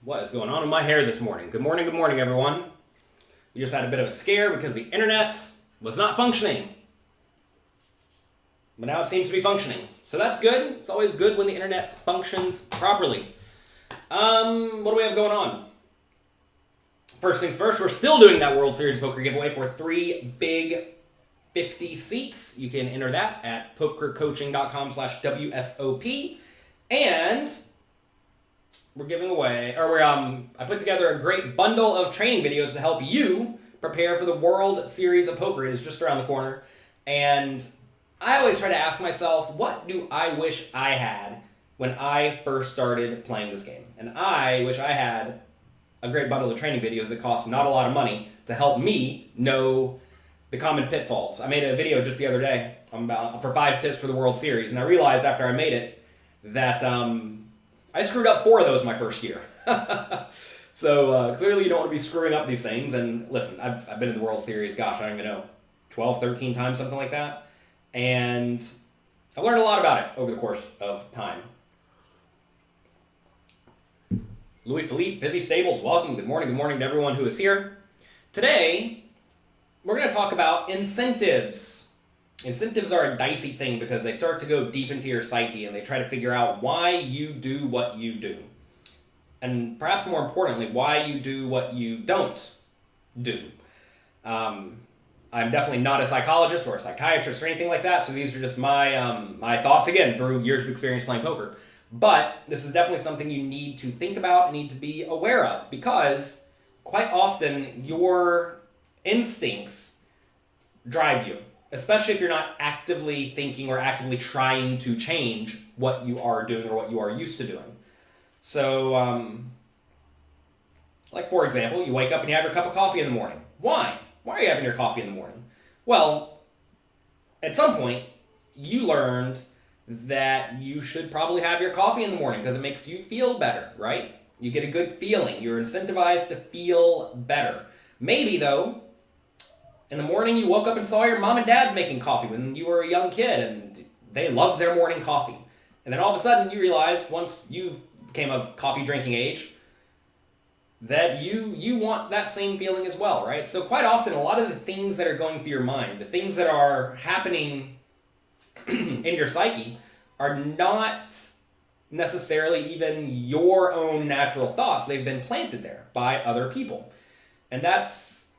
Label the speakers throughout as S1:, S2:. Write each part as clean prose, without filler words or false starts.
S1: What is going on with my hair this morning? Good morning, everyone. We just had a bit of a scare because the internet was not functioning. But now it seems to be functioning. So that's good. It's always good when the internet functions properly. What do we have going on? First things first, we're still doing that World Series poker giveaway for 3 big 50 seats. You can enter that at pokercoaching.com/WSOP. And we're giving away, I put together a great bundle of training videos to help you prepare for the World Series of Poker. It is just around the corner. And I always try to ask myself, what do I wish I had when I first started playing this game? And I wish I had a great bundle of training videos that cost not a lot of money to help me know the common pitfalls. I made a video just the other day for 5 tips for the World Series, and I realized after I made it that I screwed up 4 of those my first year. So clearly you don't want to be screwing up these things. And listen, I've been in the World Series, gosh, I don't even know, 12, 13 times, something like that. And I've learned a lot about it over the course of time. Louis Philippe, Fizzy Stables, welcome. Good morning to everyone who is here. Today, we're going to talk about incentives. Incentives are a dicey thing because they start to go deep into your psyche and they try to figure out why you do what you do. And perhaps more importantly, why you do what you don't do. I'm definitely not a psychologist or a psychiatrist or anything like that, so these are just my thoughts, again, through years of experience playing poker. But this is definitely something you need to think about and need to be aware of, because quite often your instincts drive you, especially if you're not actively thinking or actively trying to change what you are doing or what you are used to doing. So, like for example, you wake up and you have your cup of coffee in the morning. Why? Why are you having your coffee in the morning? Well, at some point, you learned that you should probably have your coffee in the morning because it makes you feel better, right? You get a good feeling. You're incentivized to feel better. Maybe, though, in the morning you woke up and saw your mom and dad making coffee when you were a young kid and they loved their morning coffee. And then all of a sudden you realized, once you became of coffee drinking age, that you want that same feeling as well, right? So quite often, a lot of the things that are going through your mind, the things that are happening in your psyche, are not necessarily even your own natural thoughts. They've been planted there by other people. And that's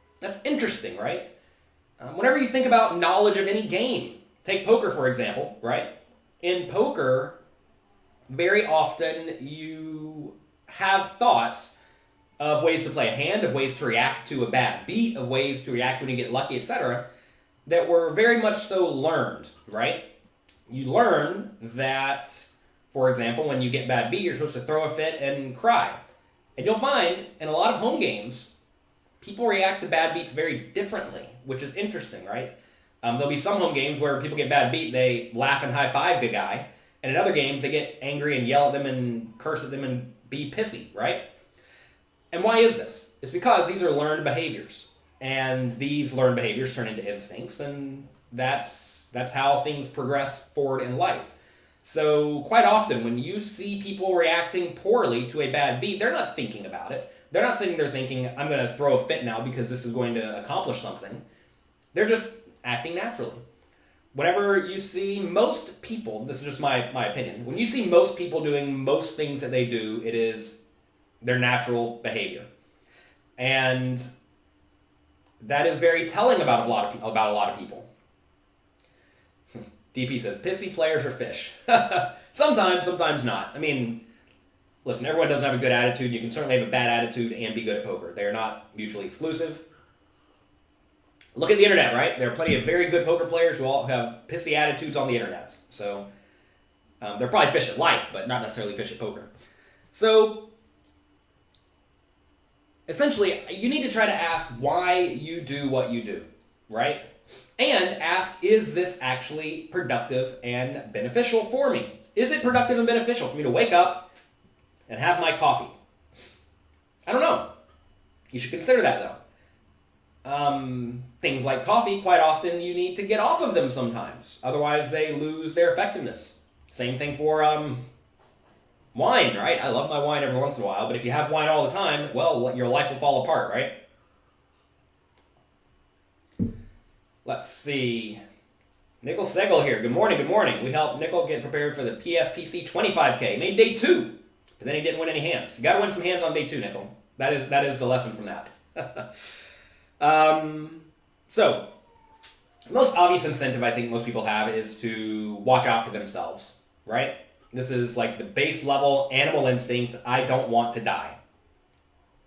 S1: interesting, right? Whenever you think about knowledge of any game, take poker for example, right? In poker, very often you have thoughts of ways to play a hand, of ways to react to a bad beat, of ways to react when you get lucky, etc., that were very much so learned, right? You learn that, for example, when you get bad beat, you're supposed to throw a fit and cry. And you'll find in a lot of home games, people react to bad beats very differently, which is interesting, right? There'll be some home games where people get bad beat, they laugh and high-five the guy, and in other games, they get angry and yell at them and curse at them and be pissy, right? And why is this? It's because these are learned behaviors, and these learned behaviors turn into instincts, and that's how things progress forward in life. So quite often, when you see people reacting poorly to a bad beat, they're not thinking about it. They're not sitting there thinking, I'm going to throw a fit now because this is going to accomplish something. They're just acting naturally. Whenever you see most people, this is just my opinion, when you see most people doing most things that they do, it is their natural behavior. And that is very telling about a lot of people. DP says, pissy players are fish. Sometimes not. I mean, listen, everyone doesn't have a good attitude. You can certainly have a bad attitude and be good at poker. They are not mutually exclusive. Look at the internet, right? There are plenty of very good poker players who all have pissy attitudes on the internet. So they're probably fish at life, but not necessarily fish at poker. So essentially, you need to try to ask why you do what you do, right? And ask, is this actually productive and beneficial for me? Is it productive and beneficial for me to wake up and have my coffee? I don't know. You should consider that, though. Things like coffee, quite often you need to get off of them sometimes. Otherwise, they lose their effectiveness. Same thing for Wine, right? I love my wine every once in a while, but if you have wine all the time, well, your life will fall apart, right? Let's see. Nickel Segel here. Good morning, good morning. We helped Nickel get prepared for the PSPC 25K. Made day 2, but then he didn't win any hands. You gotta win some hands on day 2, Nickel. That is the lesson from that. So, the most obvious incentive I think most people have is to watch out for themselves, right? This is like the base level animal instinct. I don't want to die,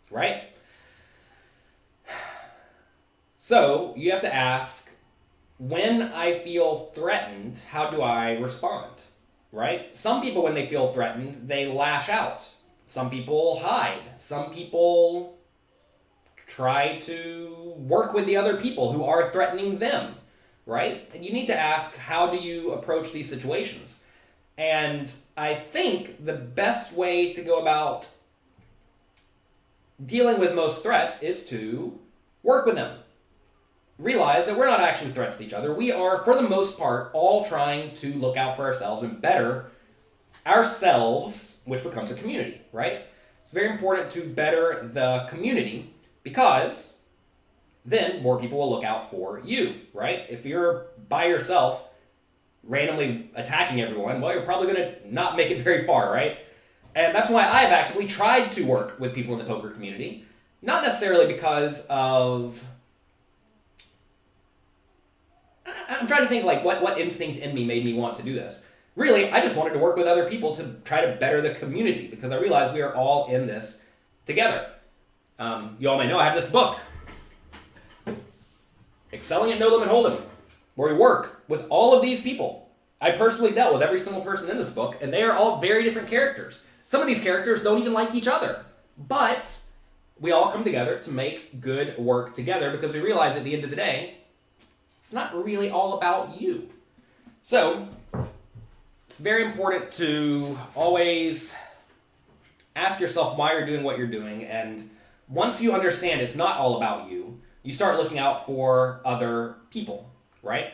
S1: right? So you have to ask, when I feel threatened, how do I respond, right? Some people, when they feel threatened, they lash out. Some people hide. Some people try to work with the other people who are threatening them, right? And you need to ask, how do you approach these situations? And I think the best way to go about dealing with most threats is to work with them. Realize that we're not actually threats to each other. We are, for the most part, all trying to look out for ourselves and better ourselves, which becomes a community, right? It's very important to better the community because then more people will look out for you, right? If you're by yourself, randomly attacking everyone, well, you're probably going to not make it very far, right? And that's why I've actively tried to work with people in the poker community. Not necessarily because of... I'm trying to think like what instinct in me made me want to do this. Really, I just wanted to work with other people to try to better the community because I realized we are all in this together. You all may know I have this book, Excelling at No Limit Hold'em, where we work with all of these people. I personally dealt with every single person in this book, and they are all very different characters. Some of these characters don't even like each other, but we all come together to make good work together because we realize at the end of the day, it's not really all about you. So, it's very important to always ask yourself why you're doing what you're doing, and once you understand it's not all about you, you start looking out for other people, right?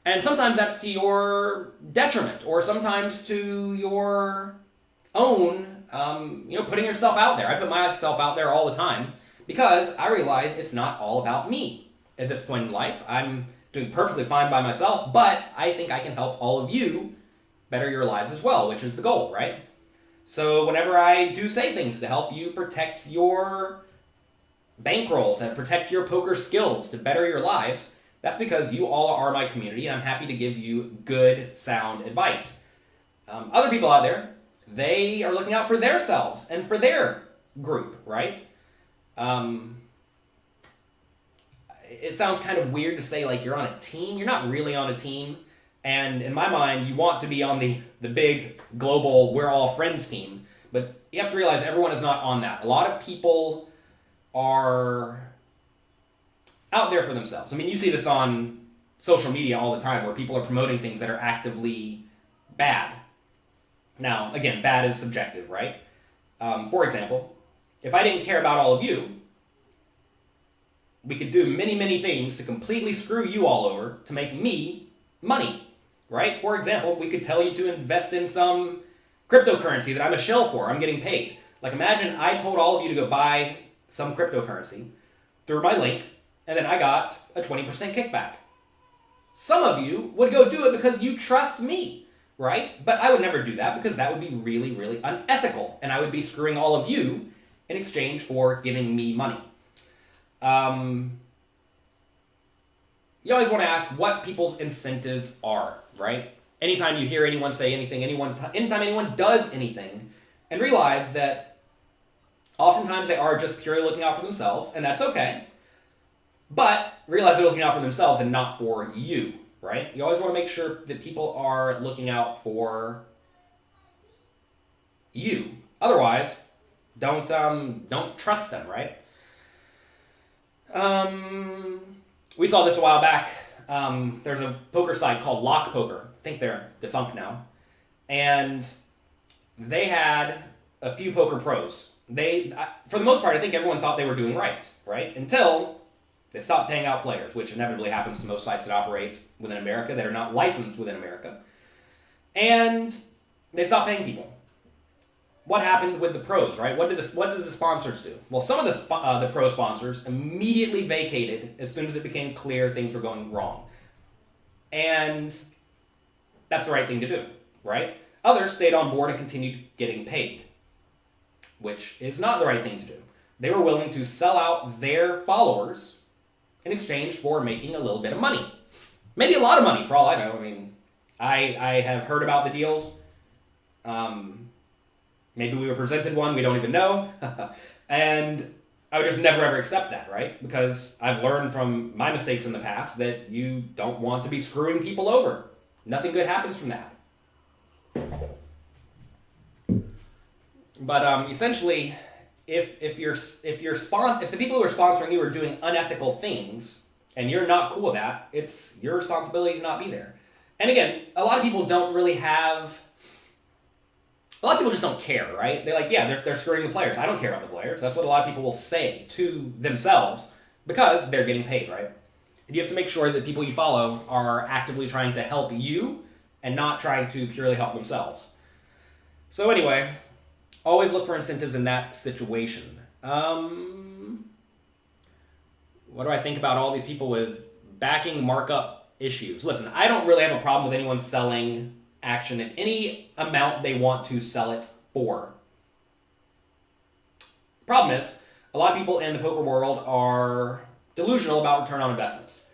S1: And sometimes that's to your detriment, or sometimes to your own, putting yourself out there. I put myself out there all the time because I realize it's not all about me at this point in life. I'm doing perfectly fine by myself, but I think I can help all of you better your lives as well, which is the goal, right? So whenever I do say things to help you protect your bankroll, to protect your poker skills, to better your lives, that's because you all are my community, and I'm happy to give you good, sound advice. Other people out there, they are looking out for themselves and for their group, right? It sounds kind of weird to say like you're on a team. You're not really on a team. And in my mind, you want to be on the big, global, we're all friends team. But you have to realize everyone is not on that. A lot of people are out there for themselves. I mean, you see this on social media all the time where people are promoting things that are actively bad. Now, again, bad is subjective, right? For example, if I didn't care about all of you, we could do many, many things to completely screw you all over to make me money, right? For example, we could tell you to invest in some cryptocurrency that I'm a shell for. I'm getting paid. Like imagine I told all of you to go buy some cryptocurrency through my link, and then I got a 20% kickback. Some of you would go do it because you trust me, right? But I would never do that because that would be really, really unethical, and I would be screwing all of you in exchange for giving me money. You always want to ask what people's incentives are, right? Anytime you hear anyone say anything, anytime anyone does anything, and realize that oftentimes they are just purely looking out for themselves, and that's okay. But realize they're looking out for themselves and not for you, right? You always want to make sure that people are looking out for you. Otherwise, don't trust them, right? We saw this a while back. There's a poker site called Lock Poker. I think they're defunct now. And they had a few poker pros. For the most part, I think everyone thought they were doing right? Until they stopped paying out players, which inevitably happens to most sites that operate within America that are not licensed within America. And they stopped paying people. what happened with the pros, right? What did the sponsors do? Well, some of the pro sponsors immediately vacated as soon as it became clear things were going wrong. And that's the right thing to do, right? Others stayed on board and continued getting paid, which is not the right thing to do. They were willing to sell out their followers in exchange for making a little bit of money. Maybe a lot of money, for all I know. I mean, I have heard about the deals. Maybe we were presented one, we don't even know. And I would just never ever accept that, right? Because I've learned from my mistakes in the past that you don't want to be screwing people over. Nothing good happens from that. But essentially, if the people who are sponsoring you are doing unethical things and you're not cool with that, it's your responsibility to not be there. And again, a lot of people just don't care, right? They're like, yeah, they're screwing the players. I don't care about the players. That's what a lot of people will say to themselves because they're getting paid, right? And you have to make sure that people you follow are actively trying to help you and not trying to purely help themselves. So anyway, always look for incentives in that situation. What do I think about all these people with backing markup issues? Listen, I don't really have a problem with anyone selling action at any amount they want to sell it for. The problem is, a lot of people in the poker world are delusional about return on investments.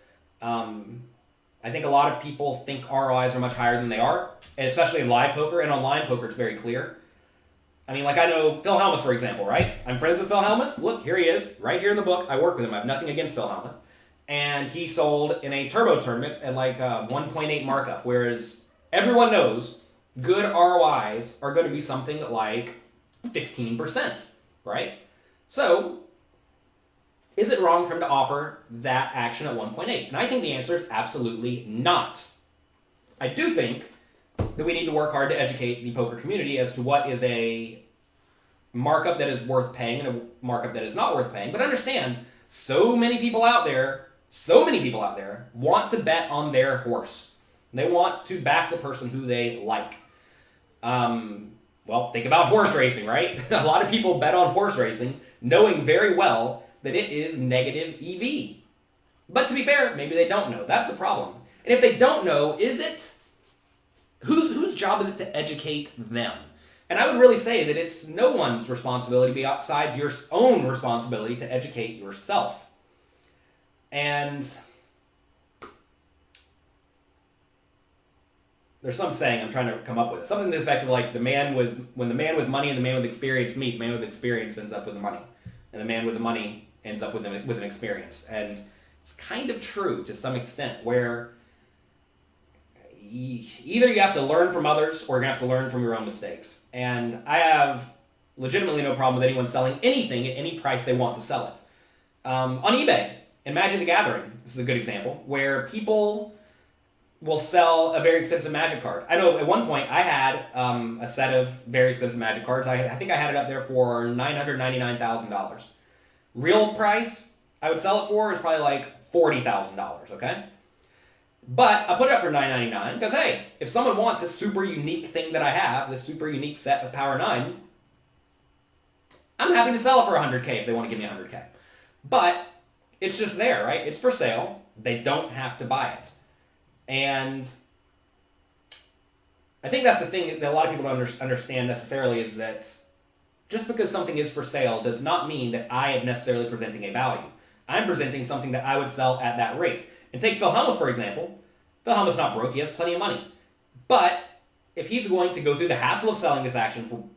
S1: I think a lot of people think ROIs are much higher than they are, and especially in live poker, and online poker it's very clear. I mean, like I know Phil Hellmuth, for example, right? I'm friends with Phil Hellmuth. Look, here he is, right here in the book. I work with him. I have nothing against Phil Hellmuth. And he sold in a turbo tournament at like 1.8 markup, whereas everyone knows good ROIs are going to be something like 15%, right? So, is it wrong for him to offer that action at 1.8? And I think the answer is absolutely not. I do think that we need to work hard to educate the poker community as to what is a markup that is worth paying and a markup that is not worth paying. But understand, so many people out there want to bet on their horse. They want to back the person who they like. Well, think about horse racing, right? A lot of people bet on horse racing knowing very well that it is negative EV. But to be fair, maybe they don't know. That's the problem. And if they don't know, whose job is it to educate them? And I would really say that it's no one's responsibility besides your own responsibility to educate yourself. And there's some saying I'm trying to come up with. Something to the effect of like when the man with money and the man with experience meet, the man with experience ends up with the money. And the man with the money ends up with an experience. And it's kind of true to some extent where either you have to learn from others or you're going to have to learn from your own mistakes. And I have legitimately no problem with anyone selling anything at any price they want to sell it. On eBay, in Magic the Gathering, this is a good example, where people will sell a very expensive Magic card. I know at one point I had a set of very expensive Magic cards. I think I had it up there for $999,000. Real price I would sell it for is probably like $40,000, okay? But I put it up for $999 because, hey, if someone wants this super unique thing that I have, this super unique set of Power 9, I'm happy to sell it for $100K if they want to give me $100K. But it's just there, right? It's for sale. They don't have to buy it. And I think that's the thing that a lot of people don't understand necessarily is that just because something is for sale does not mean that I am necessarily presenting a value. I'm presenting something that I would sell at that rate. And take Phil Hellmuth, for example. Phil Hellmuth's not broke. He has plenty of money. But if he's going to go through the hassle of selling this action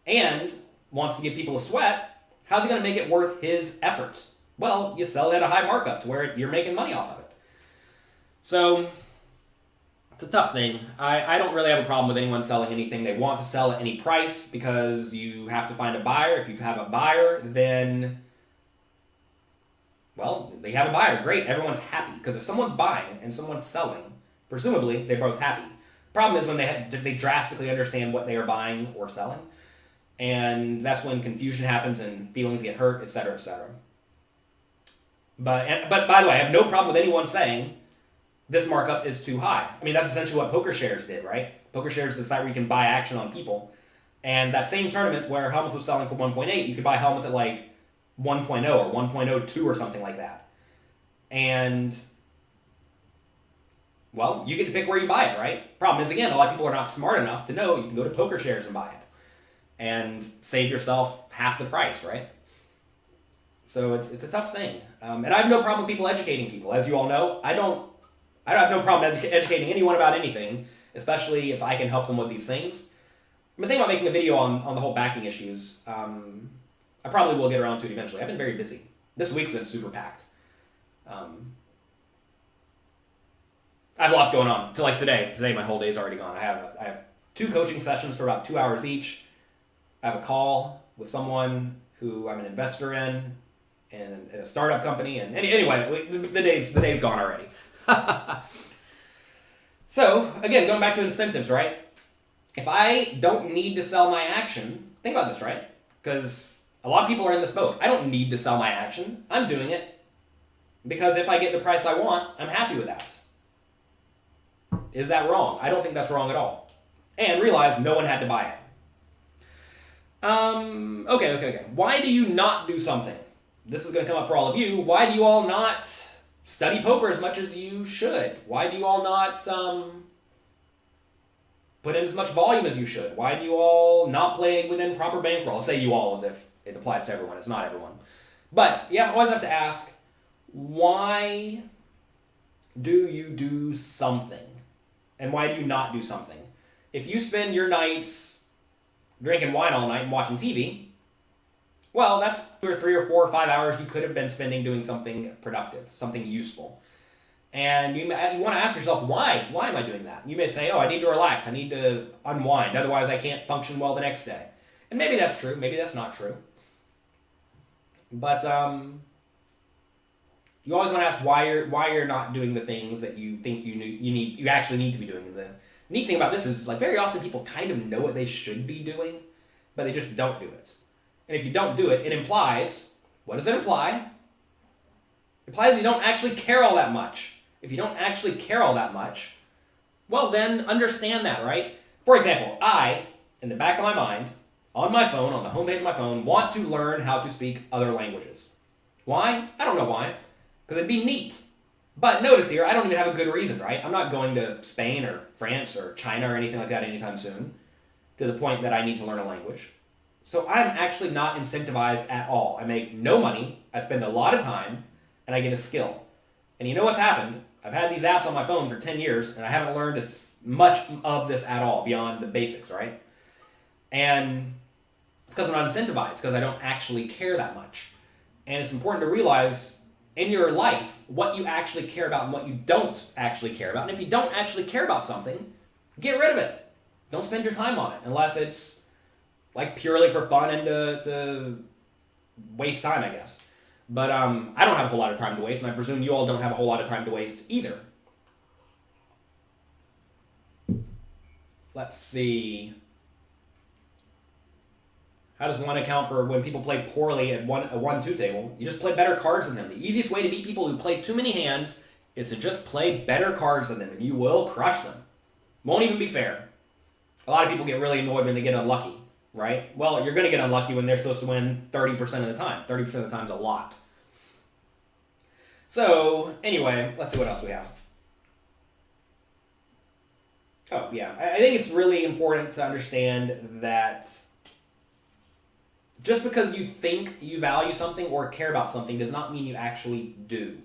S1: and wants to give people a sweat, how's he going to make it worth his effort? Well, you sell it at a high markup to where you're making money off of it. So it's a tough thing. I don't really have a problem with anyone selling anything they want to sell at any price because you have to find a buyer. If you have a buyer, then well, they have a buyer. Great. Everyone's happy. Because if someone's buying and someone's selling, presumably they're both happy. Problem is when they drastically understand what they are buying or selling. And that's when confusion happens and feelings get hurt, etc., etc. But by the way, I have no problem with anyone saying this markup is too high. I mean, that's essentially what PokerShares did, right? PokerShares is the site where you can buy action on people. And that same tournament where Helmuth was selling for 1.8, you could buy Helmuth at like 1.0 or 1.02 or something like that. And, well, you get to pick where you buy it, right? Problem is, again, a lot of people are not smart enough to know you can go to PokerShares and buy it and save yourself half the price, right? So it's a tough thing. And I have no problem with people educating people. As you all know, I don't have no problem educating anyone about anything, especially if I can help them with these things. I've been thinking about making a video on the whole backing issues. I probably will get around to it eventually. I've been very busy. This week's been super packed. I have lots going on. To like today. Today my whole day's already gone. I have 2 coaching sessions for about 2 hours each. I have a call with someone who I'm an investor in a startup company. And anyway, the day's gone already. So, again, going back to incentives, right? If I don't need to sell my action, think about this, right? Because a lot of people are in this boat. I don't need to sell my action. I'm doing it because if I get the price I want, I'm happy with that. Is that wrong? I don't think that's wrong at all. And realize no one had to buy it. Okay. Why do you not do something? This is going to come up for all of you. Why do you all not study poker as much as you should? Why do you all not put in as much volume as you should? Why do you all not play within proper bankroll? I'll say you all as if it applies to everyone. It's not everyone. But you always have to ask, why do you do something? And why do you not do something? If you spend your nights drinking wine all night and watching TV, well, that's 2 or 3 or 4 or 5 hours you could have been spending doing something productive, something useful. And you want to ask yourself, why? Why am I doing that? You may say, I need to relax. I need to unwind. Otherwise, I can't function well the next day. And maybe that's true. Maybe that's not true. But you always want to ask why you're not doing the things that you think you actually need to be doing. And the neat thing about this is, like, very often people kind of know what they should be doing, but they just don't do it. And if you don't do it, it implies, what does it imply? It implies you don't actually care all that much. If you don't actually care all that much, well then understand that, right? For example, I, in the back of my mind, on my phone, on the homepage of my phone, want to learn how to speak other languages. Why? I don't know why. Because it'd be neat. But notice here, I don't even have a good reason, right? I'm not going to Spain or France or China or anything like that anytime soon, to the point that I need to learn a language. So I'm actually not incentivized at all. I make no money, I spend a lot of time, and I get a skill. And you know what's happened? I've had these apps on my phone for 10 years, and I haven't learned much of this at all, beyond the basics, right? And it's because I'm not incentivized, because I don't actually care that much. And it's important to realize in your life what you actually care about and what you don't actually care about. And if you don't actually care about something, get rid of it. Don't spend your time on it, unless it's like purely for fun and to waste time, I guess. But I don't have a whole lot of time to waste, and I presume you all don't have a whole lot of time to waste either. Let's see. How does one account for when people play poorly at a 1-2 table? You just play better cards than them. The easiest way to beat people who play too many hands is to just play better cards than them, and you will crush them. Won't even be fair. A lot of people get really annoyed when they get unlucky. Right? Well, you're going to get unlucky when they're supposed to win 30% of the time. 30% of the time is a lot. So, anyway, let's see what else we have. Oh, yeah. I think it's really important to understand that just because you think you value something or care about something does not mean you actually do.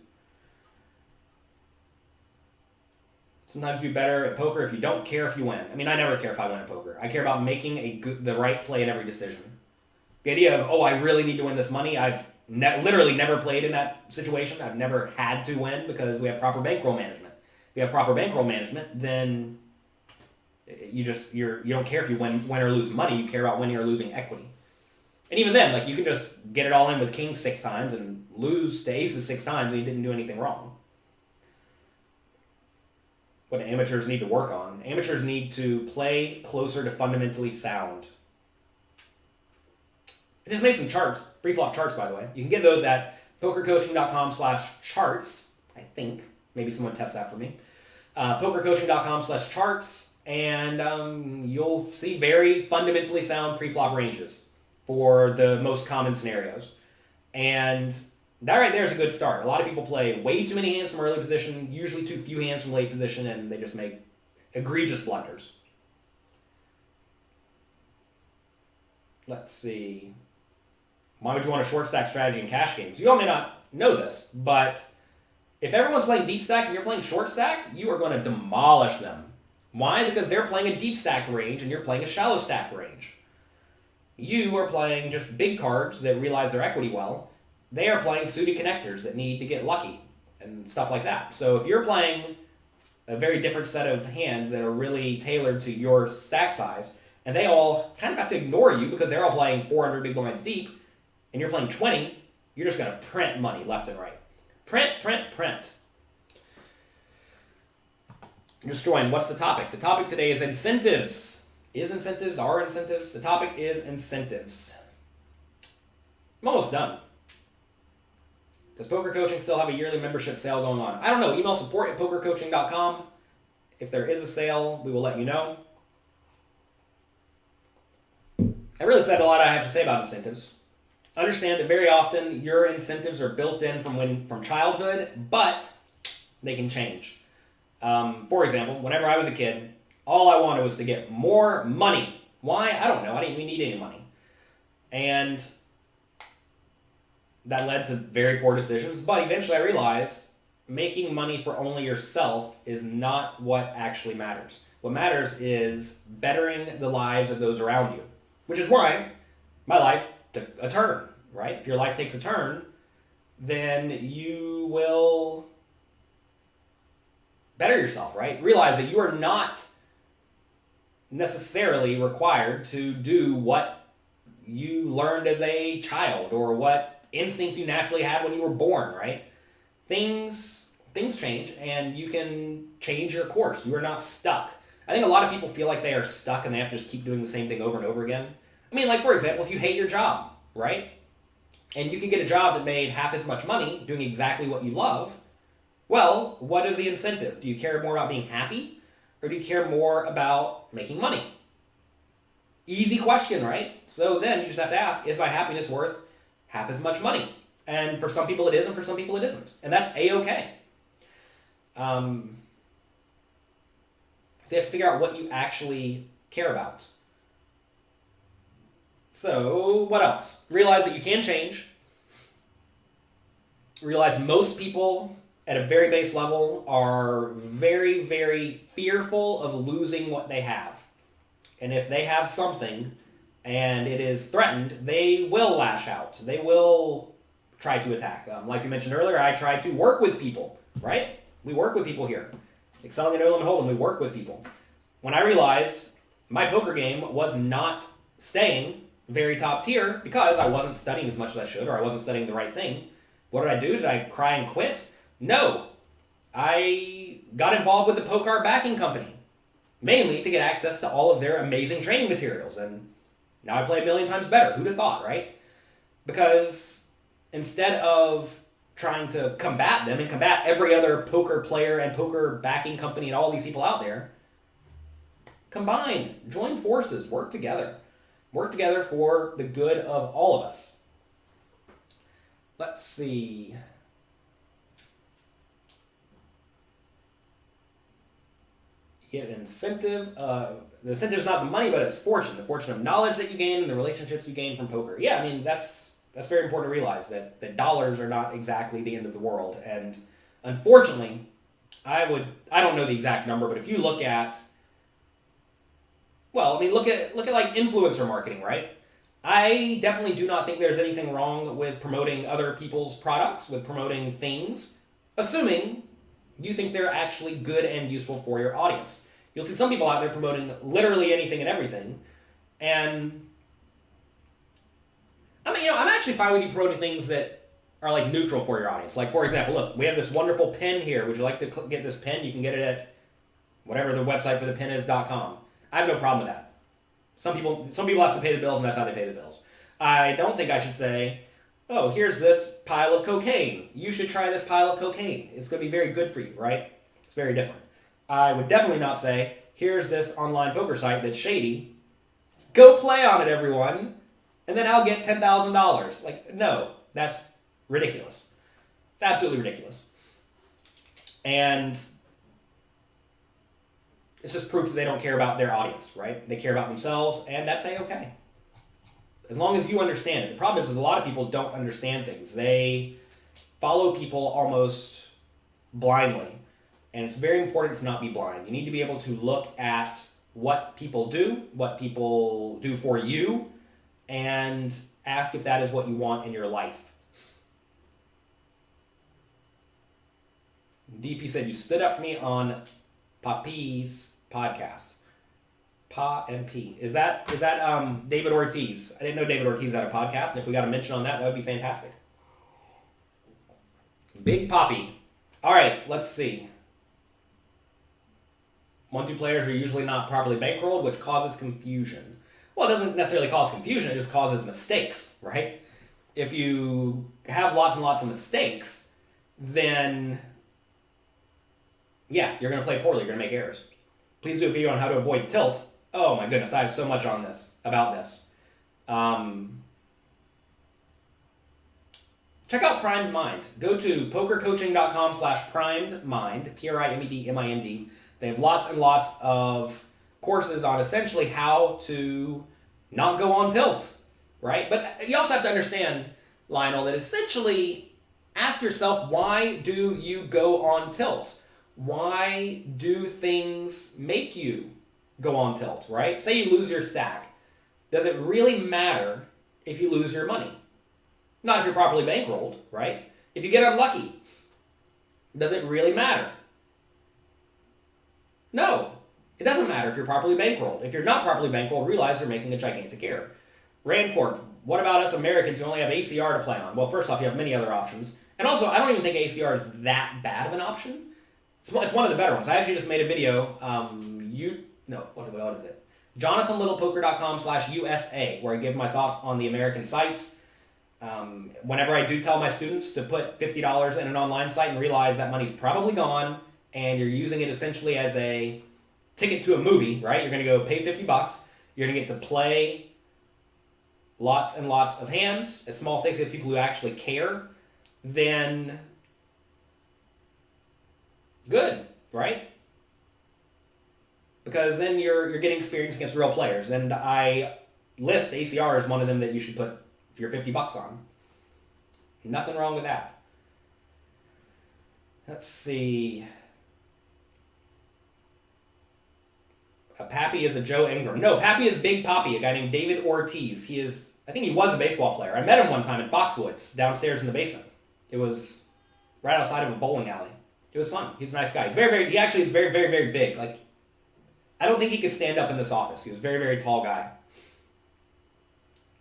S1: Sometimes you'd be better at poker if you don't care if you win. I mean, I never care if I win at poker. I care about making the right play in every decision. The idea of, I really need to win this money, I've literally never played in that situation. I've never had to win because we have proper bankroll management. If you have proper bankroll management, then you don't care if you win or lose money. You care about winning or losing equity. And even then, you can just get it all in with kings 6 times and lose to aces 6 times and you didn't do anything wrong. What amateurs need to work on. Amateurs need to play closer to fundamentally sound. I just made some charts, pre-flop charts, by the way. You can get those at pokercoaching.com/charts, I think. Maybe someone test that for me. Pokercoaching.com/charts. and you'll see very fundamentally sound pre-flop ranges for the most common scenarios. And that right there is a good start. A lot of people play way too many hands from early position, usually too few hands from late position, and they just make egregious blunders. Let's see. Why would you want a short stack strategy in cash games? You all may not know this, but if everyone's playing deep stack and you're playing short stacked, you are going to demolish them. Why? Because they're playing a deep stacked range and you're playing a shallow stacked range. You are playing just big cards that realize their equity well. They are playing suited connectors that need to get lucky and stuff like that. So if you're playing a very different set of hands that are really tailored to your stack size, and they all kind of have to ignore you because they're all playing 400 big blinds deep, and you're playing 20, you're just going to print money left and right. Print, print, print. Just join. What's the topic? The topic today is incentives. Are incentives? The topic is incentives. I'm almost done. Does Poker Coaching still have a yearly membership sale going on? I don't know. Email support@pokercoaching.com. If there is a sale, we will let you know. I really said a lot I have to say about incentives. Understand that very often your incentives are built in from childhood, but they can change. For example, whenever I was a kid, all I wanted was to get more money. Why? I don't know. I didn't even need any money. And that led to very poor decisions, but eventually I realized making money for only yourself is not what actually matters. What matters is bettering the lives of those around you, which is why my life took a turn, right? If your life takes a turn, then you will better yourself, right? Realize that you are not necessarily required to do what you learned as a child or what instincts you naturally had when you were born, right? Things change and you can change your course. You are not stuck. I think a lot of people feel like they are stuck and they have to just keep doing the same thing over and over again. I mean, like, for example, if you hate your job, right? And you can get a job that made half as much money doing exactly what you love, well, what is the incentive? Do you care more about being happy or do you care more about making money? Easy question, right? So then you just have to ask, is my happiness worth half as much money? And for some people it is, and for some people it isn't. And that's A-okay. So you have to figure out what you actually care about. So what else? Realize that you can change. Realize most people at a very base level are very, very fearful of losing what they have. And if they have something and it is threatened, they will lash out. They will try to attack. Like you mentioned earlier, I try to work with people, right? We work with people here. Excelling in No Limit Hold'em, we work with people. When I realized my poker game was not staying very top tier because I wasn't studying as much as I should, or I wasn't studying the right thing, what did I do? Did I cry and quit? No. I got involved with the Poker Backing Company, mainly to get access to all of their amazing training materials, and now I play a million times better. Who'd have thought, right? Because instead of trying to combat them and combat every other poker player and poker backing company and all these people out there, combine, join forces, work together. Work together for the good of all of us. Let's see. You get an incentive. The incentive is not the money, but it's fortune. The fortune of knowledge that you gain and the relationships you gain from poker. Yeah, I mean, that's very important to realize that dollars are not exactly the end of the world. And unfortunately, I don't know the exact number, but if you look at, well, I mean, look at like influencer marketing, right? I definitely do not think there's anything wrong with promoting other people's products, with promoting things, assuming you think they're actually good and useful for your audience. You'll see some people out there promoting literally anything and everything, and I mean, I'm actually fine with you promoting things that are like neutral for your audience. Like, for example, look, we have this wonderful pen here. Would you like to get this pen? You can get it at whatever the website for the pen is.com. I have no problem with that. Some people have to pay the bills, and that's how they pay the bills. I don't think I should say, oh, here's this pile of cocaine. You should try this pile of cocaine. It's going to be very good for you, right? It's very different. I would definitely not say, here's this online poker site that's shady. Go play on it, everyone, and then I'll get $10,000. Like, no, that's ridiculous. It's absolutely ridiculous. And it's just proof that they don't care about their audience, right? They care about themselves, and that's A-okay. As long as you understand it. The problem is a lot of people don't understand things. They follow people almost blindly. And it's very important to not be blind. You need to be able to look at what people do for you, and ask if that is what you want in your life. DP said, you stood up for me on Papi's podcast. Pa and P. Is that David Ortiz? I didn't know David Ortiz had a podcast, and if we got a mention on that would be fantastic. Big Poppy. All right, let's see. 1-2 players are usually not properly bankrolled, which causes confusion. Well, it doesn't necessarily cause confusion, it just causes mistakes, right? If you have lots and lots of mistakes, then yeah, you're going to play poorly, you're going to make errors. Please do a video on how to avoid tilt. Oh my goodness, I have so much about this. Check out Primed Mind. Go to pokercoaching.com/primedmind, PRIMEDMIND. They have lots and lots of courses on essentially how to not go on tilt, right? But you also have to understand, Lionel, that essentially ask yourself, why do you go on tilt? Why do things make you go on tilt, right? Say you lose your stack. Does it really matter if you lose your money? Not if you're properly bankrolled, right? If you get unlucky, does it really matter? No, it doesn't matter if you're properly bankrolled. If you're not properly bankrolled, realize you're making a gigantic error. Rand Corp, what about us Americans who only have ACR to play on? Well, first off, you have many other options. And also, I don't even think ACR is that bad of an option. It's one of the better ones. I actually just made a video, what is it? JonathanLittlePoker.com/USA, where I give my thoughts on the American sites. Whenever I do tell my students to put $50 in an online site and realize that money's probably gone, and you're using it essentially as a ticket to a movie, right? You're going to go pay $50. You're going to get to play lots and lots of hands at small stakes against people who actually care. Then good, right? Because then you're getting experience against real players. And I list ACR as one of them that you should put your $50 on. Nothing wrong with that. Let's see. Pappy is a Joe Ingram. No, Pappy is Big Poppy, a guy named David Ortiz. I think he was a baseball player. I met him one time at Foxwoods, downstairs in the basement. It was right outside of a bowling alley. It was fun. He's a nice guy. He actually is very, very, very big. Like, I don't think he could stand up in this office. He was a very, very tall guy.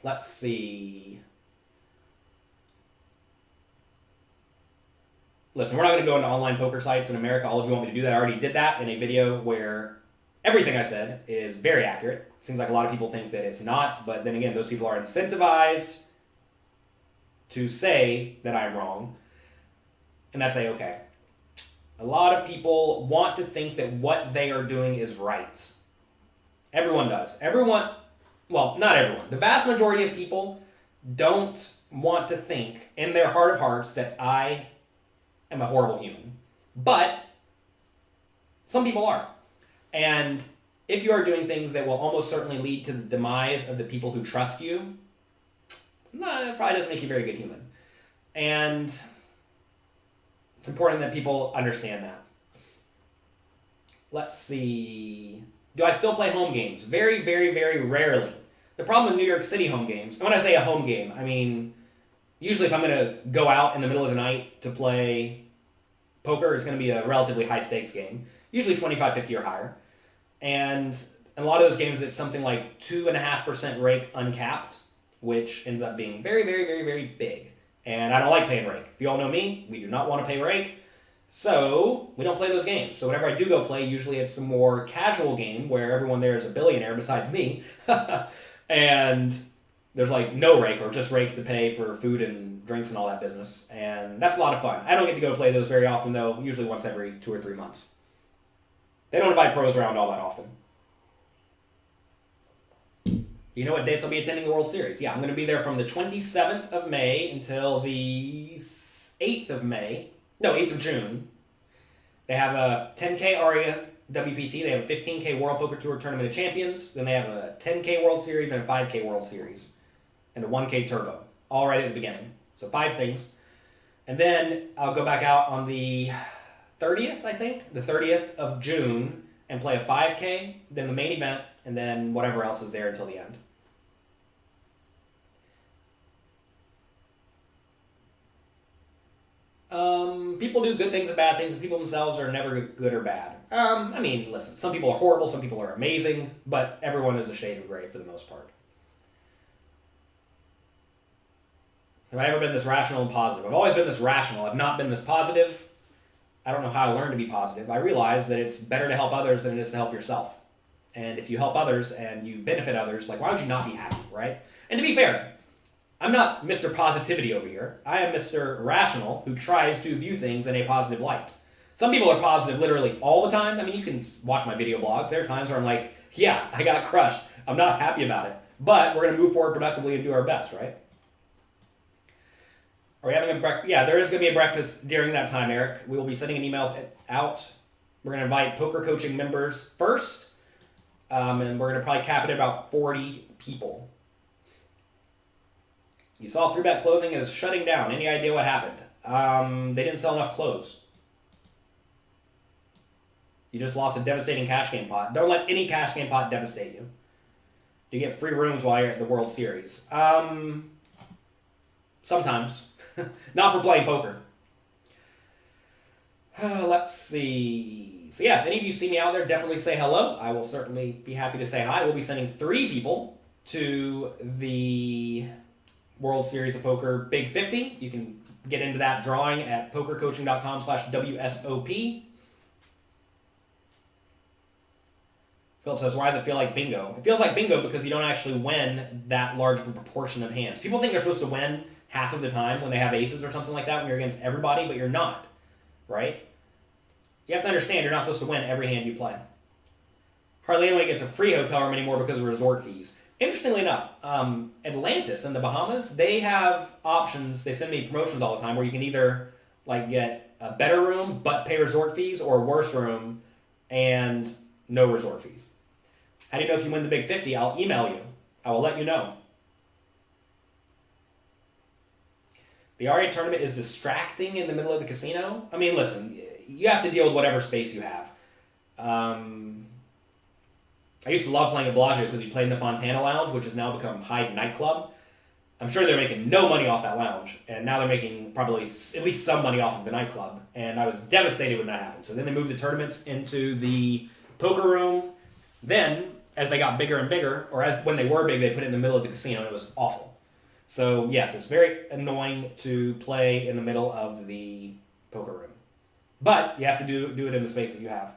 S1: Let's see. Listen, we're not going to go into online poker sites in America. All of you want me to do that. I already did that in a video where everything I said is very accurate. Seems like a lot of people think that it's not, but then again, those people are incentivized to say that I'm wrong, and that's A-okay. A lot of people want to think that what they are doing is right. Everyone does. Well, not everyone. The vast majority of people don't want to think in their heart of hearts that I am a horrible human. But some people are. And if you are doing things that will almost certainly lead to the demise of the people who trust you, it probably doesn't make you a very good human. And it's important that people understand that. Let's see. Do I still play home games? Very, very, very rarely. The problem with New York City home games, and when I say a home game, I mean, usually if I'm going to go out in the middle of the night to play poker, it's going to be a relatively high stakes game, usually 25, 50 or higher. And in a lot of those games, it's something like 2.5% rake uncapped, which ends up being very, very, very, very big. And I don't like paying rake. If you all know me, we do not want to pay rake. So we don't play those games. So whenever I do go play, usually it's a more casual game where everyone there is a billionaire besides me. And there's like no rake or just rake to pay for food and drinks and all that business. And that's a lot of fun. I don't get to go play those very often though, usually once every 2 or 3 months. They don't invite pros around all that often. You know what days I'll be attending the World Series? Yeah, I'm going to be there from the 27th of May until the 8th of May. No, 8th of June. They have a 10K ARIA WPT. They have a 15K World Poker Tour Tournament of Champions. Then they have a 10K World Series and a 5K World Series. And a 1K Turbo. All right at the beginning. So 5 things. And then I'll go back out on the 30th, I think. The 30th of June. And play a 5K. Then the main event. And then whatever else is there until the end. People do good things and bad things, and people themselves are never good or bad. I mean, listen, some people are horrible, some people are amazing, but everyone is a shade of gray for the most part. Have I ever been this rational and positive? I've always been this rational. I've not been this positive. I don't know how I learned to be positive. I realized that it's better to help others than it is to help yourself. And if you help others and you benefit others, like, why would you not be happy, right? And to be fair, I'm not Mr. Positivity over here. I am Mr. Rational who tries to view things in a positive light. Some people are positive literally all the time. I mean, you can watch my video blogs. There are times where I'm like, yeah, I got crushed. I'm not happy about it. But we're going to move forward productively and do our best, right? Are we having a breakfast? Yeah, there is going to be a breakfast during that time, Eric. We will be sending emails out. We're going to invite poker coaching members first. And we're going to probably cap it at about 40 people. You saw 3Bet Clothing is shutting down. Any idea what happened? They didn't sell enough clothes. You just lost a devastating cash game pot. Don't let any cash game pot devastate you. You get free rooms while you're at the World Series. Sometimes. Not for playing poker. Let's see. So yeah, if any of you see me out there, definitely say hello. I will certainly be happy to say hi. We'll be sending 3 people to the World Series of Poker Big 50. You can get into that drawing at pokercoaching.com/WSOP. Philip says, why does it feel like bingo? It feels like bingo because you don't actually win that large of a proportion of hands. People think they're supposed to win half of the time when they have aces or something like that when you're against everybody, but you're not, right? You have to understand you're not supposed to win every hand you play. Hardly anyone gets a free hotel room anymore because of resort fees. Interestingly enough, Atlantis in the Bahamas, they have options. They send me promotions all the time where you can either like get a better room but pay resort fees, or a worse room and no resort fees. How do you know if you win the Big 50? I'll email you. I will let you know. The RA tournament is distracting in the middle of the casino. I mean, listen, you have to deal with whatever space you have. I used to love playing at Bellagio because you played in the Fontana Lounge, which has now become Hyde Nightclub. I'm sure they're making no money off that lounge, and now they're making probably at least some money off of the nightclub, and I was devastated when that happened. So then they moved the tournaments into the poker room. Then, as they got bigger and bigger, or as when they were big, they put it in the middle of the casino, and it was awful. So yes, it's very annoying to play in the middle of the poker room. But you have to do it in the space that you have.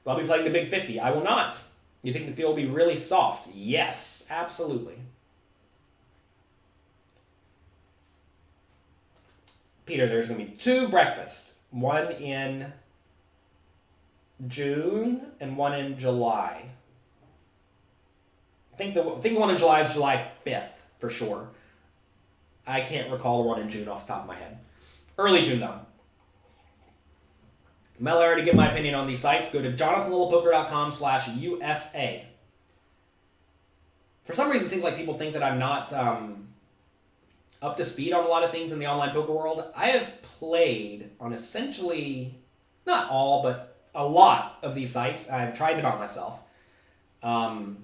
S1: I'll be playing the Big 50. I will not. You think the field will be really soft? Yes, absolutely. Peter, there's going to be 2 breakfasts. One in June and one in July. I think the one in July is July 5th for sure. I can't recall the one in June off the top of my head. Early June, though. Mel, I already give my opinion on these sites. Go to jonathanlittlepoker.com/USA. For some reason, it seems like people think that I'm not up to speed on a lot of things in the online poker world. I have played on essentially, not all, but a lot of these sites. I've tried them out myself. I'm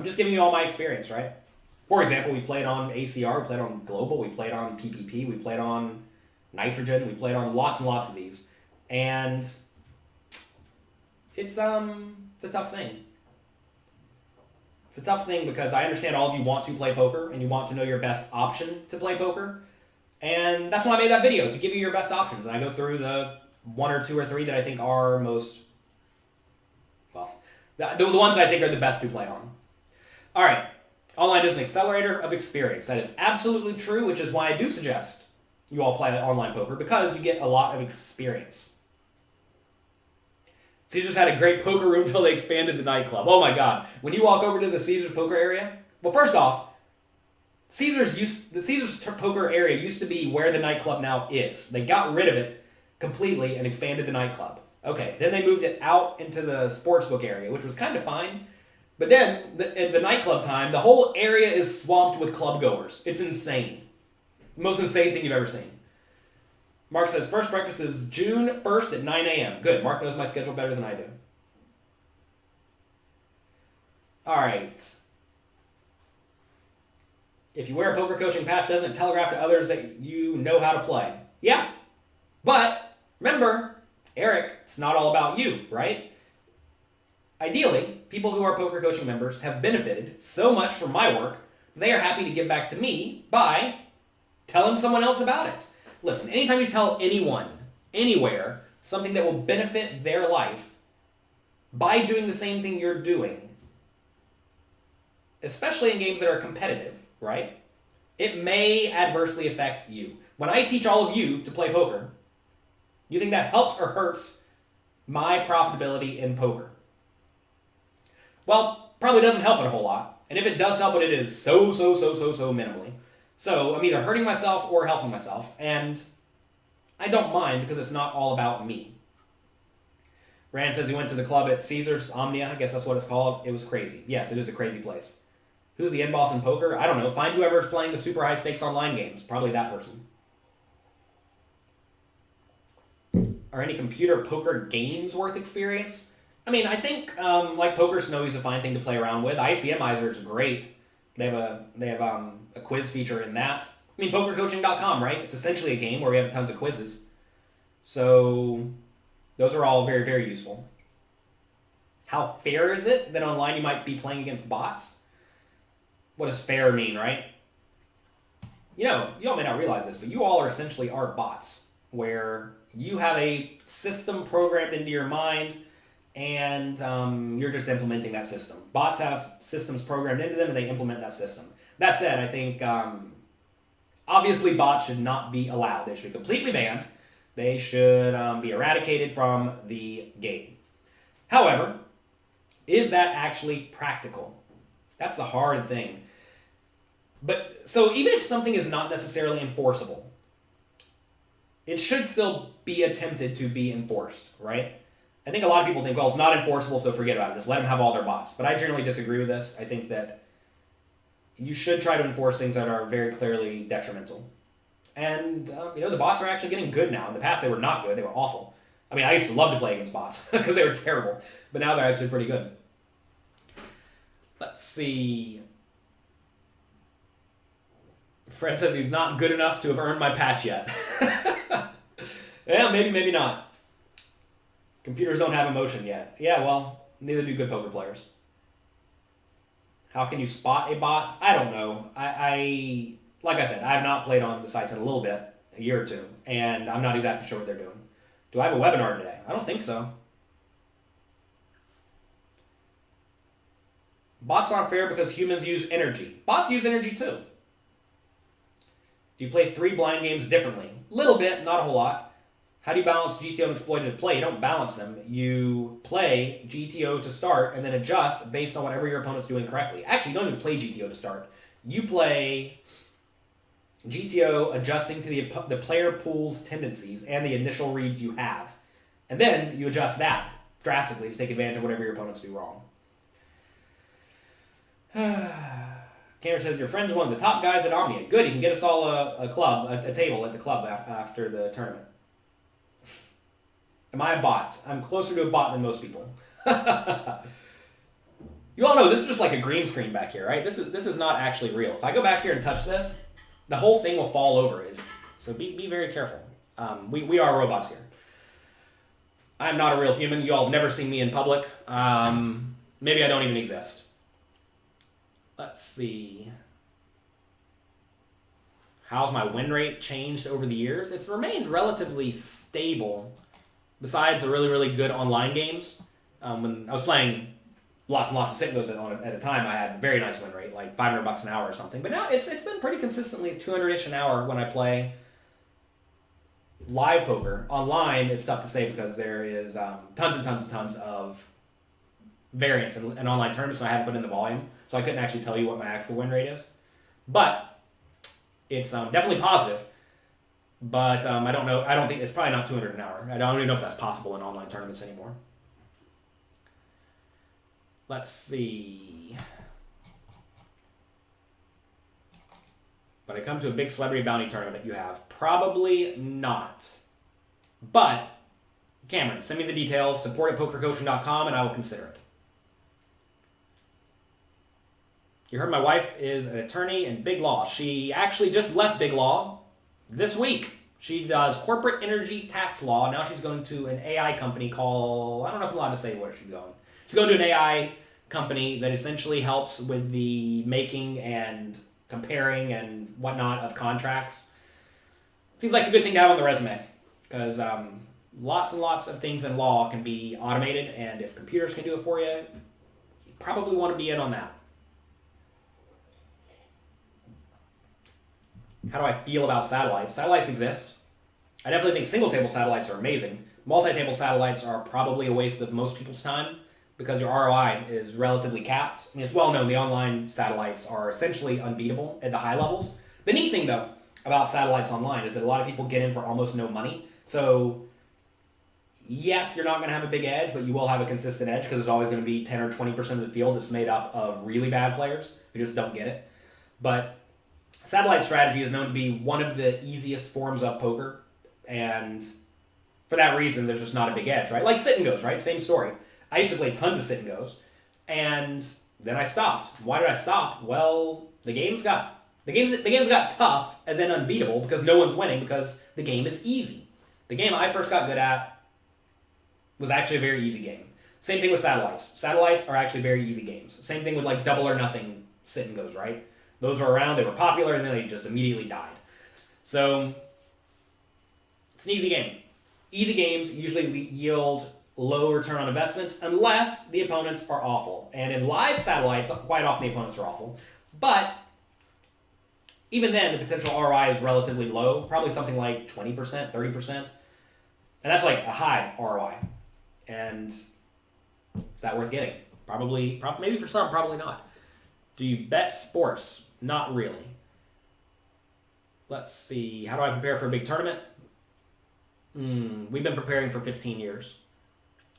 S1: just giving you all my experience, right? For example, we played on ACR, we played on Global, we played on PPP, we played on Nitrogen, we played on lots and lots of these. And it's a tough thing. It's a tough thing because I understand all of you want to play poker and you want to know your best option to play poker. And that's why I made that video, to give you your best options. And I go through the 1 or 2 or 3 that I think are most, well, the ones I think are the best to play on. All right. Online is an accelerator of experience. That is absolutely true, which is why I do suggest you all play online poker, because you get a lot of experience. Caesars had a great poker room until they expanded the nightclub. Oh my God. When you walk over to the Caesars poker area, well, first off, the Caesars poker area used to be where the nightclub now is. They got rid of it completely and expanded the nightclub. Okay, then they moved it out into the sportsbook area, which was kind of fine. But then, at the nightclub time, the whole area is swamped with club goers. It's insane. The most insane thing you've ever seen. Mark says, first breakfast is June 1st at 9 a.m. Good. Mark knows my schedule better than I do. All right. If you wear a poker coaching patch, doesn't it telegraph to others that you know how to play? Yeah. But, remember, Eric, it's not all about you, right? Ideally, people who are poker coaching members have benefited so much from my work, they are happy to give back to me by telling someone else about it. Listen, anytime you tell anyone, anywhere, something that will benefit their life by doing the same thing you're doing, especially in games that are competitive, right? It may adversely affect you. When I teach all of you to play poker, you think that helps or hurts my profitability in poker? Well, probably doesn't help it a whole lot. And if it does help it, it is so minimally. So I'm either hurting myself or helping myself, and I don't mind because it's not all about me. Rand says he went to the club at Caesars, Omnia, I guess that's what it's called. It was crazy. Yes, it is a crazy place. Who's the end boss in poker? I don't know. Find whoever's playing the super high stakes online games. Probably that person. Are any computer poker games worth experience? I mean, I think like Poker Snowy is a fine thing to play around with. ICMizer is great. They have a quiz feature in that. I mean, pokercoaching.com, right? It's essentially a game where we have tons of quizzes. So those are all very, very useful. How fair is it that online you might be playing against bots? What does fair mean, right? You know, you all may not realize this, but you all are essentially are bots, where you have a system programmed into your mind, and you're just implementing that system. Bots have systems programmed into them, and they implement that system. That said, I think obviously bots should not be allowed. They should be completely banned. They should be eradicated from the game. However, is that actually practical? That's the hard thing. But so even if something is not necessarily enforceable, it should still be attempted to be enforced, right? I think a lot of people think, well, it's not enforceable, so forget about it. Just let them have all their bots. But I generally disagree with this. I think that you should try to enforce things that are very clearly detrimental. And, the bots are actually getting good now. In the past, they were not good. They were awful. I mean, I used to love to play against bots because they were terrible. But now they're actually pretty good. Let's see. Fred says he's not good enough to have earned my patch yet. Yeah, maybe not. Computers don't have emotion yet. Yeah, well, neither do good poker players. How can you spot a bot? I don't know. I like I said, I have not played on the sites in a little bit, a year or two, and I'm not exactly sure what they're doing. Do I have a webinar today? I don't think so. Bots aren't fair because humans use energy. Bots use energy too. Do you play 3 blind games differently? Little bit, not a whole lot. How do you balance GTO and exploitative play? You don't balance them. You play GTO to start and then adjust based on whatever your opponent's doing correctly. Actually, you don't even play GTO to start. You play GTO adjusting to the player pool's tendencies and the initial reads you have. And then you adjust that drastically to take advantage of whatever your opponents do wrong. Cameron says, your friend's one of the top guys at Omnia. Good, he can get us all a table at the club after the tournament. Am I a bot? I'm closer to a bot than most people. You all know this is just like a green screen back here, right? This is not actually real. If I go back here and touch this, the whole thing will fall over. So be very careful. We are robots here. I'm not a real human. You all have never seen me in public. Maybe I don't even exist. Let's see. How's my win rate changed over the years? It's remained relatively stable. Besides the really, really good online games, when I was playing lots and lots of Sickos at a time, I had a very nice win rate, like $500 an hour or something. But now it's been pretty consistently 200-ish an hour when I play live poker. Online, it's tough to say because there is tons and tons and tons of variance in online tournaments, and I haven't put in the volume, so I couldn't actually tell you what my actual win rate is. But it's definitely positive. But I don't know. I don't think it's probably not 200 an hour. I don't even know if that's possible in online tournaments anymore. Let's see. When it comes to a big celebrity bounty tournament, you have probably not. But Cameron, send me the details. Support at pokercoaching.com, and I will consider it. You heard my wife is an attorney in Big Law. She actually just left Big Law this week. She does corporate energy tax law. Now she's going to an AI company called, I don't know if I'm allowed to say where she's going. She's going to an AI company that essentially helps with the making and comparing and whatnot of contracts. Seems like a good thing to have on the resume because lots and lots of things in law can be automated, and if computers can do it for you, you probably want to be in on that. How do I feel about satellites? Satellites exist. I definitely think single table satellites are amazing. Multi-table satellites are probably a waste of most people's time because your ROI is relatively capped. I mean, it's well known the online satellites are essentially unbeatable at the high levels. The neat thing, though, about satellites online is that a lot of people get in for almost no money. So, yes, you're not going to have a big edge, but you will have a consistent edge because there's always going to be 10 or 20% of the field that's made up of really bad players who just don't get it. But satellite strategy is known to be one of the easiest forms of poker, and for that reason, there's just not a big edge, right? Like sit and goes, right? Same story. I used to play tons of sit and goes, and then I stopped. Why did I stop? Well, the games got tough, as in unbeatable, because no one's winning because the game is easy. The game I first got good at was actually a very easy game. Same thing with satellites. Satellites are actually very easy games. Same thing with like double or nothing sit and goes, right? Those were around, they were popular, and then they just immediately died. So, it's an easy game. Easy games usually yield low return on investments unless the opponents are awful. And in live satellites, quite often the opponents are awful. But even then, the potential ROI is relatively low, probably something like 20%, 30%. And that's like a high ROI. And is that worth getting? Probably, maybe for some, probably not. Do you bet sports? Not really. Let's see. How do I prepare for a big tournament? We've been preparing for 15 years.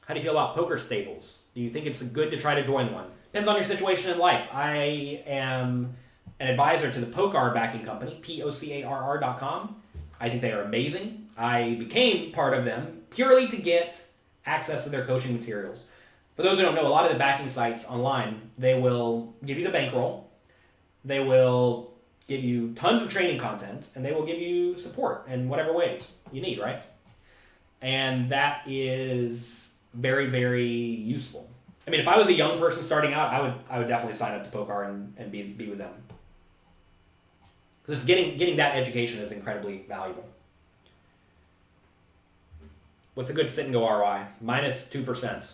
S1: How do you feel about poker stables? Do you think it's good to try to join one? Depends on your situation in life. I am an advisor to the Pocar backing company, POCARR.com. I think they are amazing. I became part of them purely to get access to their coaching materials. For those who don't know, a lot of the backing sites online, they will give you the bankroll, they will give you tons of training content, and they will give you support in whatever ways you need, right? And that is very, very useful. I mean, if I was a young person starting out, I would definitely sign up to Pocar and be with them. Because getting that education is incredibly valuable. What's a good sit and go ROI? Minus 2%.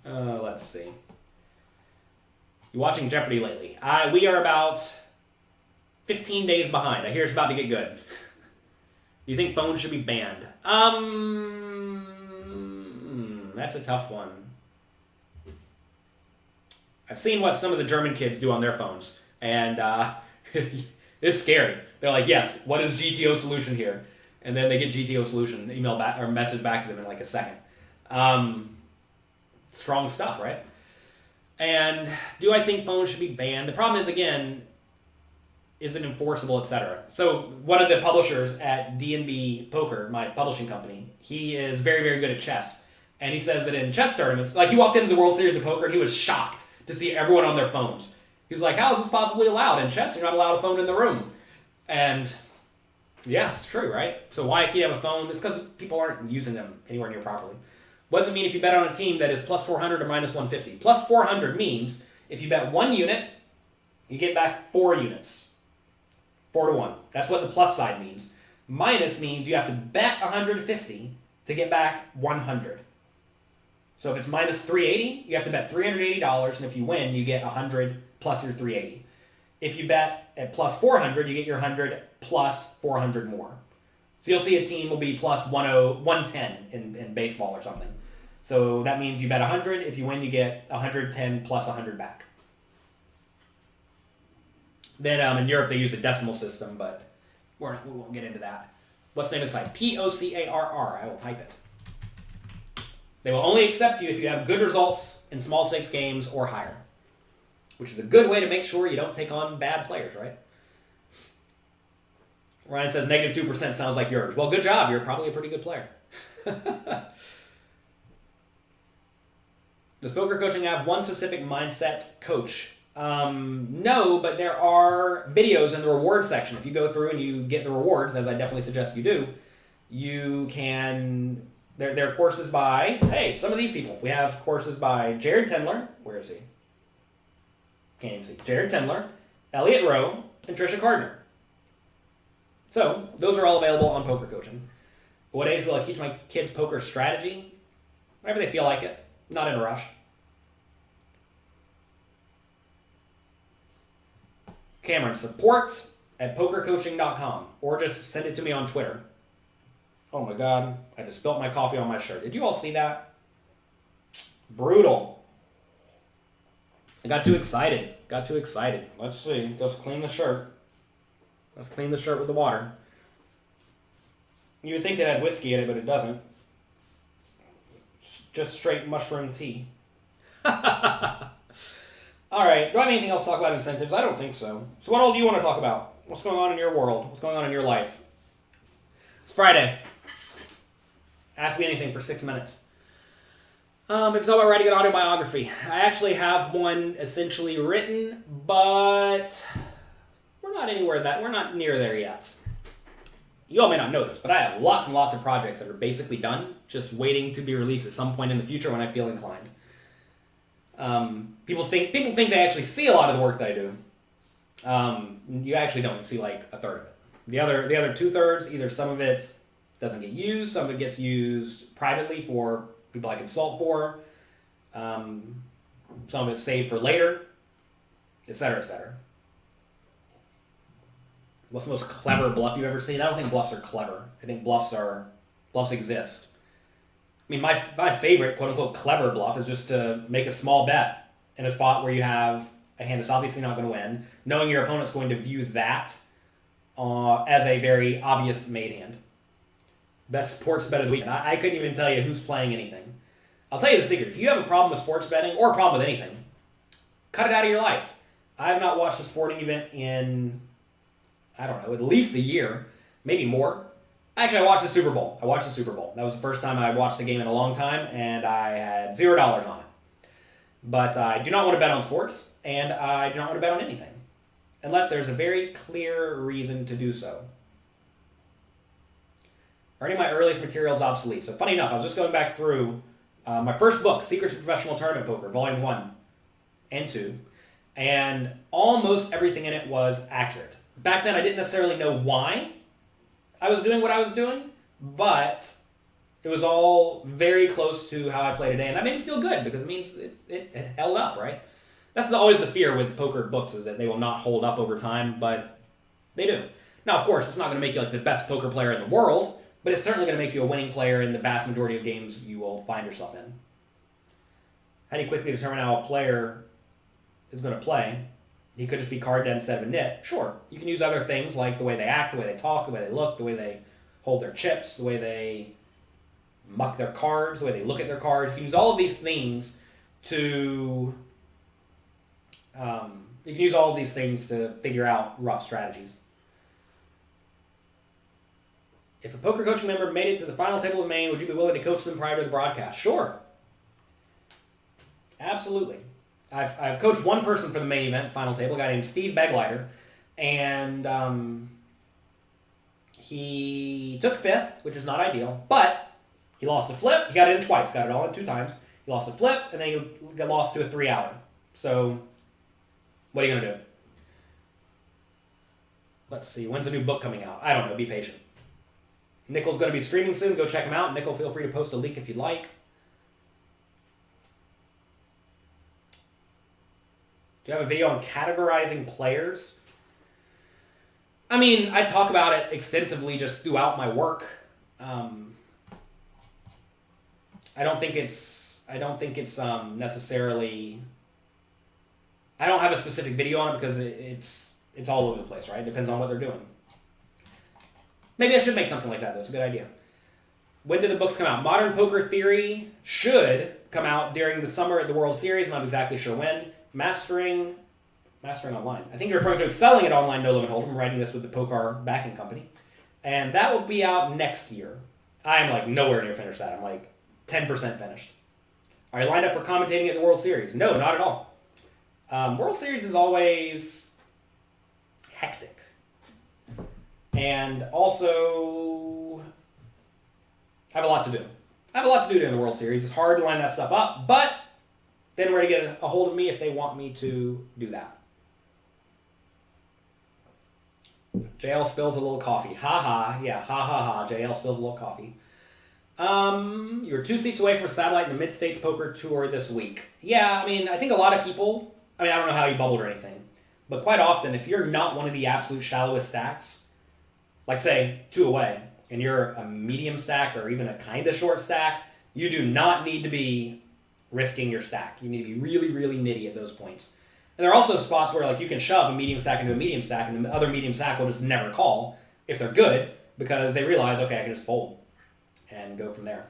S1: Let's see. You watching Jeopardy lately? We are about 15 days behind. I hear it's about to get good. Do you think phones should be banned? That's a tough one. I've seen what some of the German kids do on their phones, and it's scary. They're like, yes, what is GTO solution here? And then they get GTO solution, email back or message back to them in like a second. Strong stuff, right? And do I think phones should be banned? The problem is, again, is it enforceable, etc. So one of the publishers at D&B Poker, my publishing company, he is very, very good at chess. And he says that in chess tournaments, like he walked into the World Series of Poker and he was shocked to see everyone on their phones. He's like, how is this possibly allowed? In chess, you're not allowed a phone in the room. And yeah, it's true, right? So why can't you have a phone? It's because people aren't using them anywhere near properly. What does it mean if you bet on a team that is plus 400 or minus 150? Plus 400 means if you bet 1 unit, you get back 4 units. 4 to 1. That's what the plus side means. Minus means you have to bet 150 to get back 100. So if it's minus 380, you have to bet $380, and if you win, you get 100 plus your 380. If you bet at plus 400, you get your 100 plus 400 more. So you'll see a team will be plus 110 in baseball or something. So that means you bet 100. If you win, you get 110 plus 100 back. Then in Europe, they use a decimal system, but we won't get into that. What's the name of the site? POCARR. I will type it. They will only accept you if you have good results in small stakes games or higher, which is a good way to make sure you don't take on bad players, right? Ryan says negative 2% sounds like yours. Well, good job. You're probably a pretty good player. Does poker coaching have one specific mindset coach? No, but there are videos in the reward section. If you go through and you get the rewards, as I definitely suggest you do, you can... There are courses by... Hey, some of these people. We have courses by Jared Tendler. Where is he? Can't even see. Jared Tendler, Elliot Rowe, and Trisha Gardner. So, those are all available on Poker Coaching. What age will I teach my kids poker strategy? Whenever they feel like it. Not in a rush. Cameron, support at pokercoaching.com or just send it to me on Twitter. Oh my God, I just spilled my coffee on my shirt. Did you all see that? Brutal. I got too excited. Let's see. Let's clean the shirt. Let's clean the shirt with the water. You would think that had whiskey in it, but it doesn't. It's just straight mushroom tea. All right. Do I have anything else to talk about incentives? I don't think so. So what all do you want to talk about? What's going on in your world? What's going on in your life? It's Friday. Ask me anything for 6 minutes. If you thought about writing an autobiography, I actually have one essentially written, but we're not near there yet. You all may not know this, but I have lots and lots of projects that are basically done, just waiting to be released at some point in the future when I feel inclined. People think they actually see a lot of the work that I do. You actually don't. You see like a third of it. The other 2/3, either some of it doesn't get used, some of it gets used privately for people I consult for, some of it's saved for later, etc., etc. What's the most clever bluff you've ever seen? I don't think bluffs are clever. I think bluffs exist. I mean, my favorite quote-unquote clever bluff is just to make a small bet in a spot where you have a hand that's obviously not going to win, knowing your opponent's going to view that as a very obvious made hand. Best sports bet of the week. And I couldn't even tell you who's playing anything. I'll tell you the secret. If you have a problem with sports betting or a problem with anything, cut it out of your life. I have not watched a sporting event in, I don't know, at least a year, maybe more. Actually, I watched the Super Bowl. That was the first time I watched a game in a long time, and I had $0 on it. But I do not want to bet on sports, and I do not want to bet on anything, unless there's a very clear reason to do so. Are any of my earliest materials obsolete? So funny enough, I was just going back through my first book, Secrets of Professional Tournament Poker, Volume 1 and 2, and almost everything in it was accurate. Back then, I didn't necessarily know why I was doing what I was doing, but it was all very close to how I play today, and that made me feel good because it means it held up, right? That's always the fear with poker books, is that they will not hold up over time, but they do. Now, of course, it's not going to make you like the best poker player in the world, but it's certainly going to make you a winning player in the vast majority of games you will find yourself in. How do you quickly determine how a player is going to play? He could just be card dead instead of a nit. Sure, you can use other things like the way they act, the way they talk, the way they look, the way they hold their chips, the way they muck their cards, the way they look at their cards. You can use all of these things to figure out rough strategies. If a poker coaching member made it to the final table of Maine, would you be willing to coach them prior to the broadcast? Sure. Absolutely. I've coached one person for the main event, final table, a guy named Steve Beglider, and he took 5th, which is not ideal, but he lost a flip. He got it in twice, got it all in 2 times. He lost a flip, and then he got lost to a 3-hour. So, what are you going to do? Let's see, when's the new book coming out? I don't know, be patient. Nickel's going to be streaming soon. Go check him out. Nickel, feel free to post a link if you'd like. Do you have a video on categorizing players? I mean, I talk about it extensively just throughout my work. I don't think it's necessarily. I don't have a specific video on it because it's all over the place, right? It depends on what they're doing. Maybe I should make something like that, though. It's a good idea. When did the books come out? Modern Poker Theory should come out during the summer at the World Series. I'm not exactly sure when. Mastering Online. I think you're referring to Excelling at Online No Limit Hold'em. I'm writing this with the Pokar backing company. And that will be out next year. I am like nowhere near finished that. I'm like 10% finished. Are you lined up for commentating at the World Series? No, not at all. World Series is always hectic. And also, I have a lot to do. During the World Series. It's hard to line that stuff up, but they know where to get a hold of me if they want me to do that. JL spills a little coffee. Ha ha. Yeah, ha ha ha. JL spills a little coffee. You're 2 seats away from a satellite in the Mid-States Poker Tour this week. Yeah, I mean, I think a lot of people, I don't know how you bubbled or anything, but quite often, if you're not one of the absolute shallowest stacks, like say 2 away, and you're a medium stack or even a kind of short stack, you do not need to be risking your stack. You need to be really, really nitty at those points. And there are also spots where like you can shove a medium stack into a medium stack, and the other medium stack will just never call if they're good because they realize, okay, I can just fold and go from there.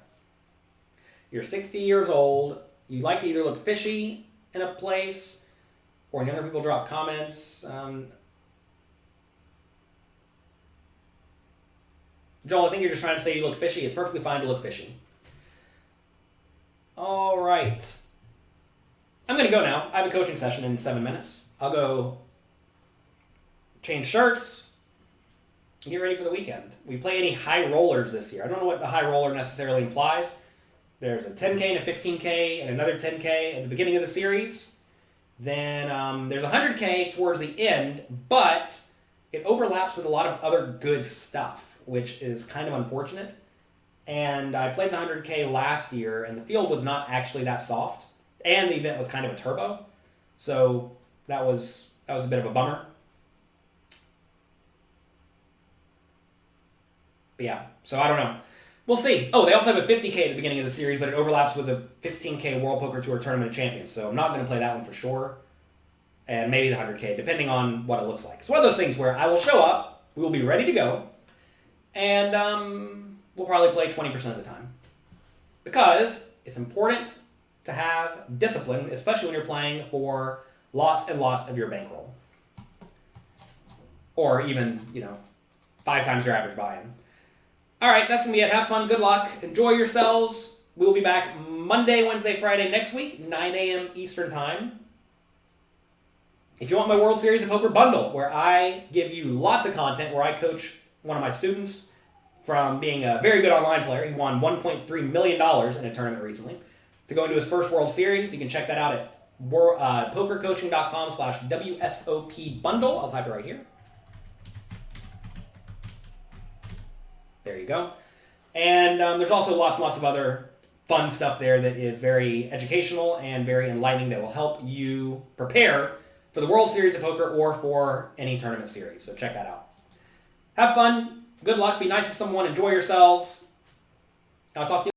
S1: You're 60 years old. You like to either look fishy in a place or when younger people drop comments. Joel, I think you're just trying to say you look fishy. It's perfectly fine to look fishy. All right. I'm going to go now. I have a coaching session in 7 minutes. I'll go change shirts and get ready for the weekend. We play any high rollers this year. I don't know what the high roller necessarily implies. There's a 10K and a 15K and another 10K at the beginning of the series. Then there's a 100K towards the end, but it overlaps with a lot of other good stuff, which is kind of unfortunate. And I played the 100K last year, and the field was not actually that soft. And the event was kind of a turbo. So that was a bit of a bummer. But yeah, so I don't know. We'll see. Oh, they also have a 50K at the beginning of the series, but it overlaps with a 15K World Poker Tour Tournament of Champions. So I'm not going to play that one for sure. And maybe the 100K, depending on what it looks like. It's one of those things where I will show up, we will be ready to go, and we'll probably play 20% of the time. Because it's important to have discipline, especially when you're playing for lots and lots of your bankroll. Or even, 5 times your average buy-in. All right, that's going to be it. Have fun. Good luck. Enjoy yourselves. We'll be back Monday, Wednesday, Friday next week, 9 a.m. Eastern Time. If you want my World Series of Poker bundle, where I give you lots of content, where I coach one of my students from being a very good online player. He won $1.3 million in a tournament recently to go into his first World Series. You can check that out at pokercoaching.com/WSOP bundle. I'll type it right here. There you go. And there's also lots and lots of other fun stuff there that is very educational and very enlightening that will help you prepare for the World Series of Poker or for any tournament series. So check that out. Have fun. Good luck. Be nice to someone. Enjoy yourselves. I'll talk to you